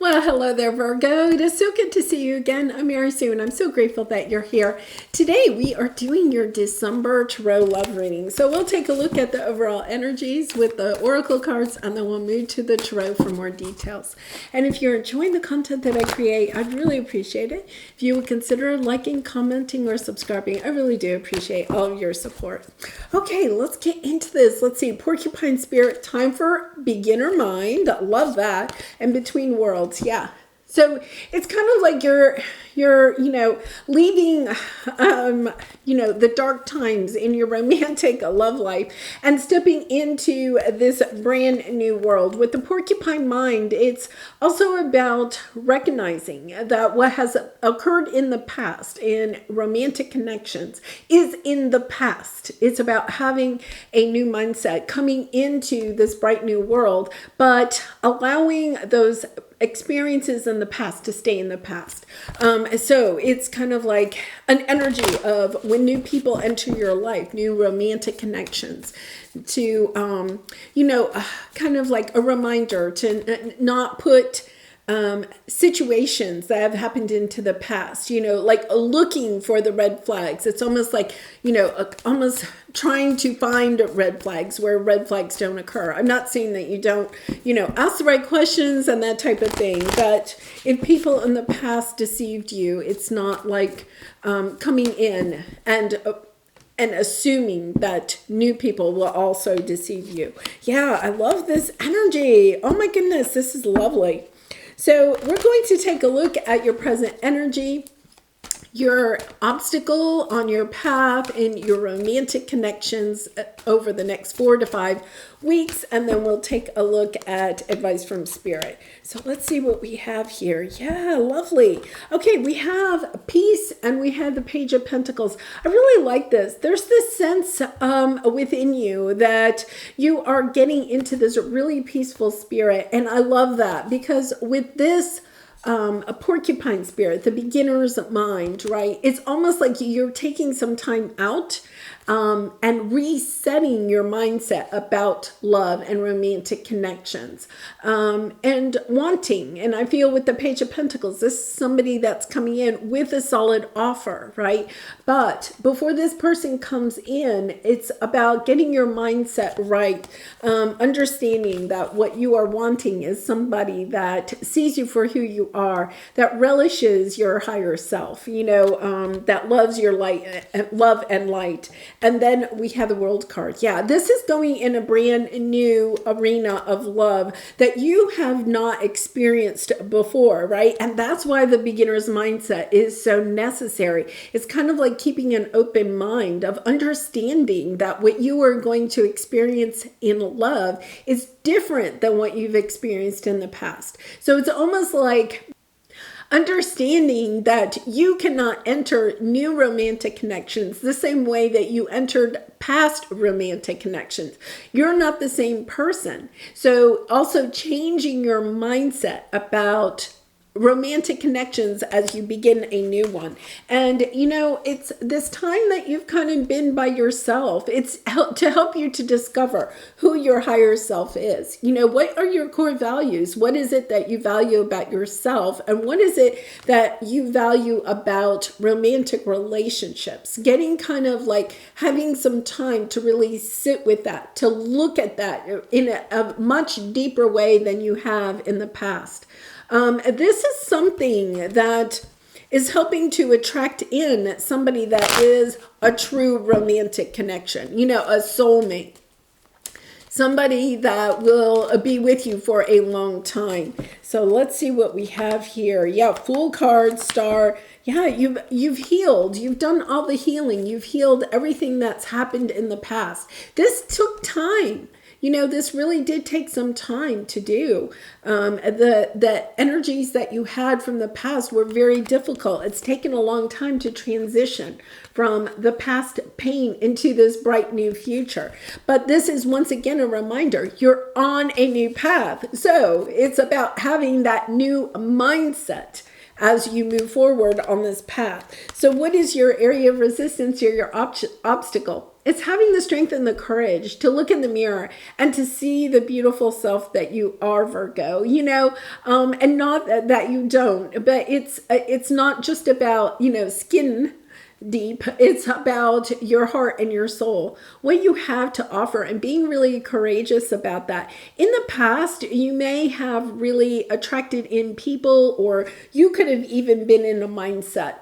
Well, hello there, Virgo. It is so good to see you again. I'm Mary Sue, and I'm so grateful that you're here. Today, we are doing your December Tarot Love Reading. So we'll take a look at the overall energies with the Oracle cards, and then we'll move to the Tarot for more details. And if you're enjoying the content that I create, I'd really appreciate it if you would consider liking, commenting, or subscribing. I really do appreciate all of your support. Okay, let's get into this. Let's see. Porcupine Spirit, time for beginner mind. Love that. And between worlds. Yeah. So it's kind of like you're leaving, the dark times in your romantic love life and stepping into this brand new world. With the porcupine mind, it's also about recognizing that what has occurred in the past in romantic connections is in the past. It's about having a new mindset coming into this bright new world, but allowing those experiences in the past to stay in the past. So it's kind of like an energy of when new people enter your life, new romantic connections, to, kind of like a reminder to not put situations that have happened into the past, like looking for the red flags. It's almost like, almost trying to find red flags where red flags don't occur. I'm not saying that you don't, ask the right questions and that type of thing. But if people in the past deceived you, it's not like coming in and assuming that new people will also deceive you. Yeah, I love this energy. Oh my goodness, this is lovely. So we're going to take a look at your present energy, your obstacle on your path in your romantic connections over the next 4 to 5 weeks, and then we'll take a look at advice from Spirit. So let's see what we have here. Yeah, lovely. Okay, we have peace and we have the Page of Pentacles. I really like this. There's this sense within you that you are getting into this really peaceful spirit, and I love that because with this a porcupine spirit, the beginner's mind, right? It's almost like you're taking some time out and resetting your mindset about love and romantic connections and wanting. And I feel with the Page of Pentacles, this is somebody that's coming in with a solid offer, right? But before this person comes in, it's about getting your mindset right, understanding that what you are wanting is somebody that sees you for who you are, that relishes your higher self, that loves your love and light. And then we have the World card. Yeah, this is going in a brand new arena of love that you have not experienced before, right? And that's why the beginner's mindset is so necessary. It's kind of like keeping an open mind of understanding that what you are going to experience in love is different than what you've experienced in the past. So it's almost like understanding that you cannot enter new romantic connections the same way that you entered past romantic connections. You're not the same person. So also changing your mindset about romantic connections as you begin a new one. And it's this time that you've kind of been by yourself. It's to help you to discover who your higher self is. What are your core values? What is it that you value about yourself? And what is it that you value about romantic relationships? Getting kind of like having some time to really sit with that, to look at that in a much deeper way than you have in the past. This is something that is helping to attract in somebody that is a true romantic connection, a soulmate, somebody that will be with you for a long time. So let's see what we have here. Yeah, Fool card, Star. Yeah, you've healed. You've done all the healing. You've healed everything that's happened in the past. This took time. This really did take some time to do. The energies that you had from the past were very difficult. It's taken a long time to transition from the past pain into this bright new future. But this is once again a reminder, you're on a new path. So it's about having that new mindset as you move forward on this path. So what is your area of resistance or your obstacle? It's having the strength and the courage to look in the mirror and to see the beautiful self that you are, Virgo, and not that you don't, but it's not just about, skin deep. It's about your heart and your soul, what you have to offer, and being really courageous about that. In the past, you may have really attracted in people, or you could have even been in a mindset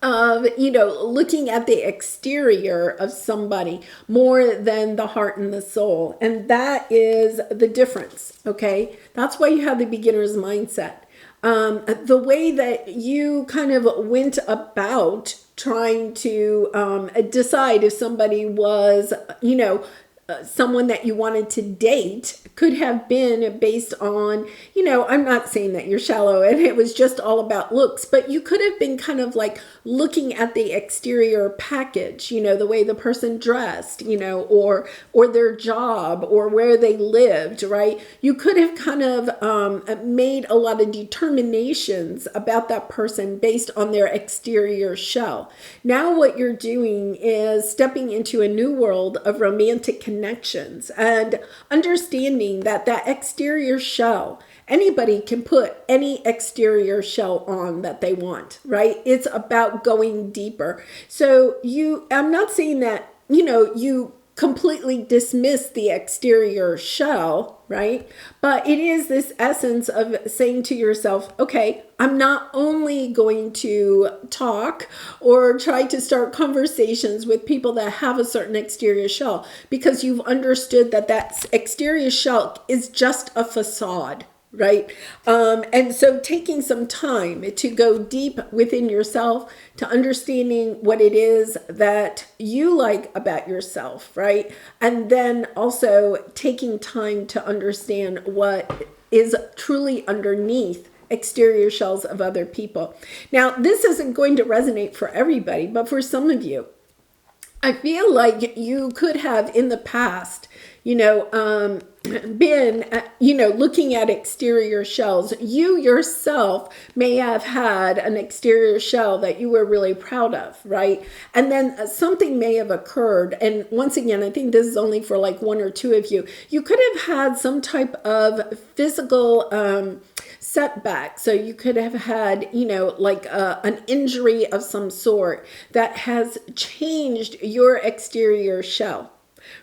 of, looking at the exterior of somebody more than the heart and the soul. And that is the difference, okay? That's why you have the beginner's mindset. The way that you kind of went about trying to decide if somebody was, someone that you wanted to date could have been based on, I'm not saying that you're shallow and it was just all about looks, but you could have been kind of like looking at the exterior package, the way the person dressed, or their job or where they lived, right? You could have kind of made a lot of determinations about that person based on their exterior shell. Now what you're doing is stepping into a new world of romantic connections and understanding that exterior shell, anybody can put any exterior shell on that they want, right? It's about going deeper. So I'm not saying that, you completely dismiss the exterior shell, right? But it is this essence of saying to yourself, okay, I'm not only going to talk or try to start conversations with people that have a certain exterior shell, because you've understood that exterior shell is just a facade. Right? And so taking some time to go deep within yourself, to understanding what it is that you like about yourself, right? And then also taking time to understand what is truly underneath exterior shells of other people. Now, this isn't going to resonate for everybody, but for some of you, I feel like you could have in the past, been, looking at exterior shells. You yourself may have had an exterior shell that you were really proud of, right? And then something may have occurred. And once again, I think this is only for like one or two of you. You could have had some type of physical setback. So you could have had, an injury of some sort that has changed your exterior shell.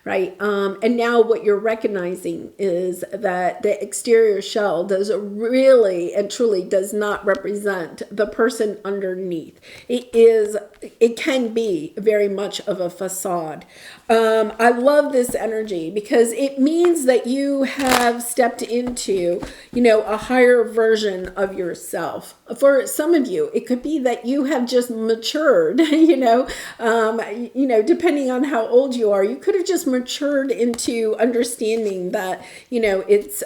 Right. And now what you're recognizing is that the exterior shell does really and truly does not represent the person underneath. It can be very much of a facade. I love this energy because it means that you have stepped into, a higher version of yourself. For some of you, it could be that you have just matured, depending on how old you are, you could have just matured into understanding that, it's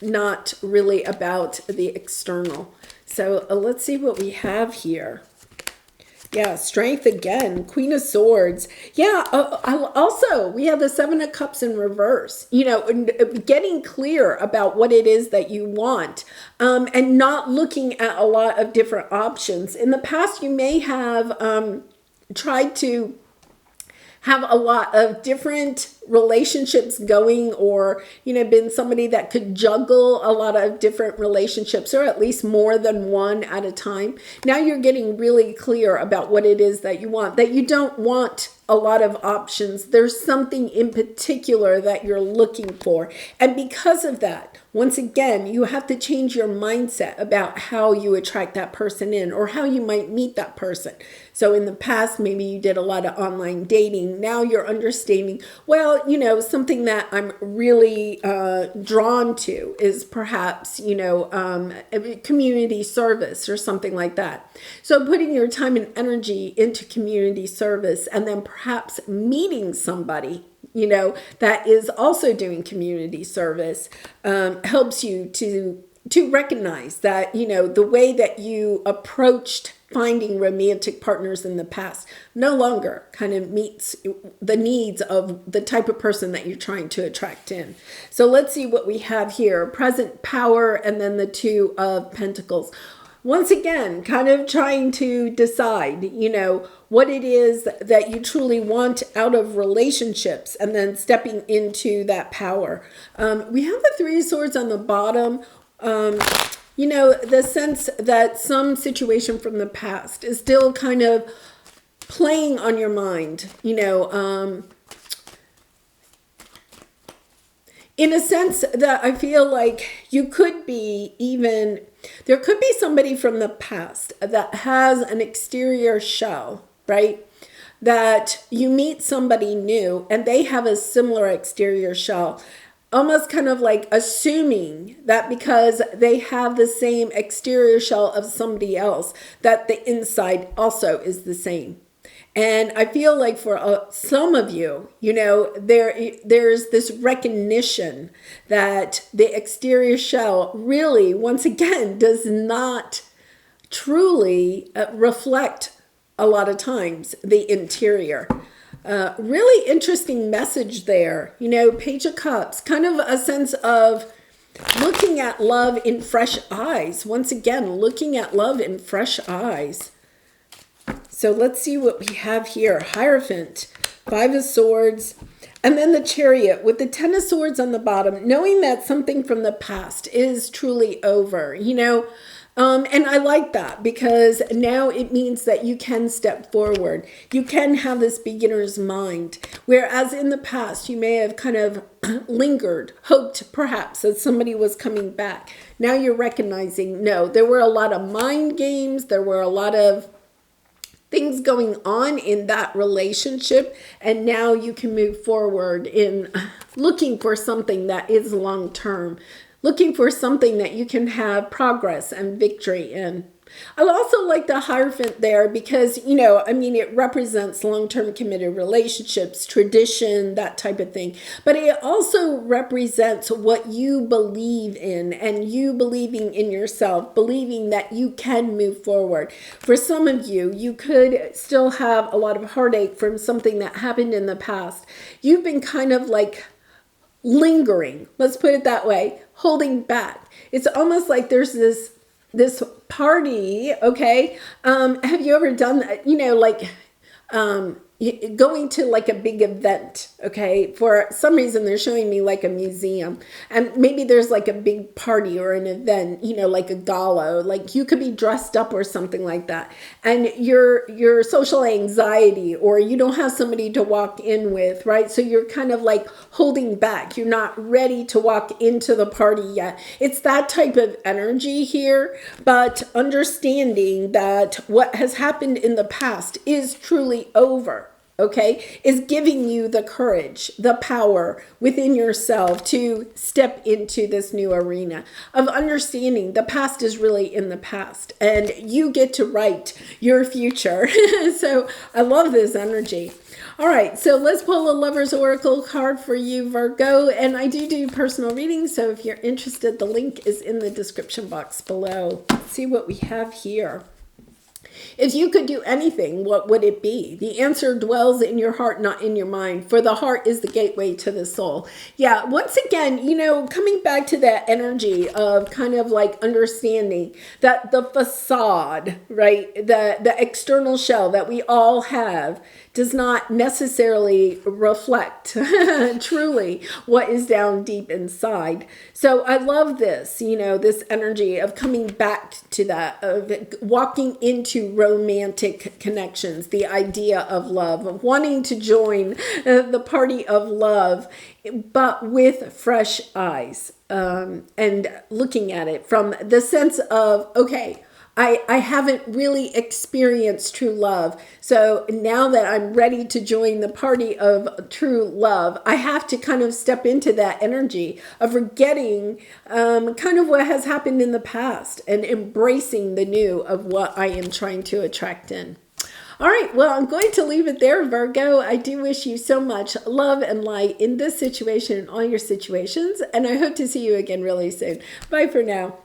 not really about the external. So let's see what we have here. Yeah, strength again, Queen of Swords. Yeah, also, we have the Seven of Cups in reverse, getting clear about what it is that you want, and not looking at a lot of different options. In the past, you may have tried to have a lot of different relationships going, or been somebody that could juggle a lot of different relationships, or at least more than one at a time. Now you're getting really clear about what it is that you want, that you don't want a lot of options. There's something in particular that you're looking for. And because of that, once again, you have to change your mindset about how you attract that person in, or how you might meet that person. So in the past, maybe you did a lot of online dating. Now you're understanding, well, something that I'm really drawn to is perhaps, community service or something like that. So putting your time and energy into community service, and then perhaps meeting somebody that is also doing community service, helps you to recognize that, the way that you approached finding romantic partners in the past no longer kind of meets the needs of the type of person that you're trying to attract in. So let's see what we have here. Present power, and then the Two of Pentacles. once again, kind of trying to decide, what it is that you truly want out of relationships, and then stepping into that power. We have the Three of Swords on the bottom. The sense that some situation from the past is still kind of playing on your mind, in a sense that I feel like there could be somebody from the past that has an exterior shell, right? That you meet somebody new and they have a similar exterior shell, almost kind of like assuming that because they have the same exterior shell of somebody else, that the inside also is the same. And I feel like for some of you, there's this recognition that the exterior shell really, once again, does not truly reflect a lot of times the interior. Really interesting message there. Page of Cups, kind of a sense of looking at love in fresh eyes. Once again, looking at love in fresh eyes. So let's see what we have here. Hierophant, Five of Swords, and then the Chariot with the Ten of Swords on the bottom, knowing that something from the past is truly over, and I like that because now it means that you can step forward. You can have this beginner's mind, whereas in the past you may have kind of lingered, hoped perhaps that somebody was coming back. Now you're recognizing, no, there were a lot of mind games. There were a lot of things going on in that relationship, and now you can move forward in looking for something that is long-term, looking for something that you can have progress and victory in. I also like the Hierophant there because, it represents long-term committed relationships, tradition, that type of thing. But it also represents what you believe in, and you believing in yourself, believing that you can move forward. For some of you, you could still have a lot of heartache from something that happened in the past. You've been kind of like lingering, let's put it that way, holding back. It's almost like there's this party, okay? Have you ever done that? Going to like a big event, okay? For some reason, they're showing me like a museum, and maybe there's like a big party or an event, like a gala, like you could be dressed up or something like that. And your social anxiety, or you don't have somebody to walk in with, right? So you're kind of like holding back. You're not ready to walk into the party yet. It's that type of energy here, but understanding that what has happened in the past is truly over. Okay, is giving you the courage, the power within yourself to step into this new arena of understanding the past is really in the past and you get to write your future. So I love this energy. All right, so let's pull a Lover's Oracle card for you, Virgo. And I do personal readings, so if you're interested, the link is in the description box below. Let's see what we have here. If you could do anything, what would it be? The answer dwells in your heart, not in your mind, for the heart is the gateway to the soul. Yeah, once again, coming back to that energy of kind of like understanding that the facade, right, the external shell that we all have does not necessarily reflect truly what is down deep inside. So I love this, this energy of coming back to that, of walking into romantic connections, the idea of love, of wanting to join the party of love, but with fresh eyes, and looking at it from the sense of, okay, I haven't really experienced true love. So now that I'm ready to join the party of true love, I have to kind of step into that energy of forgetting kind of what has happened in the past and embracing the new of what I am trying to attract in. All right, well, I'm going to leave it there, Virgo. I do wish you so much love and light in this situation and all your situations, and I hope to see you again really soon. Bye for now.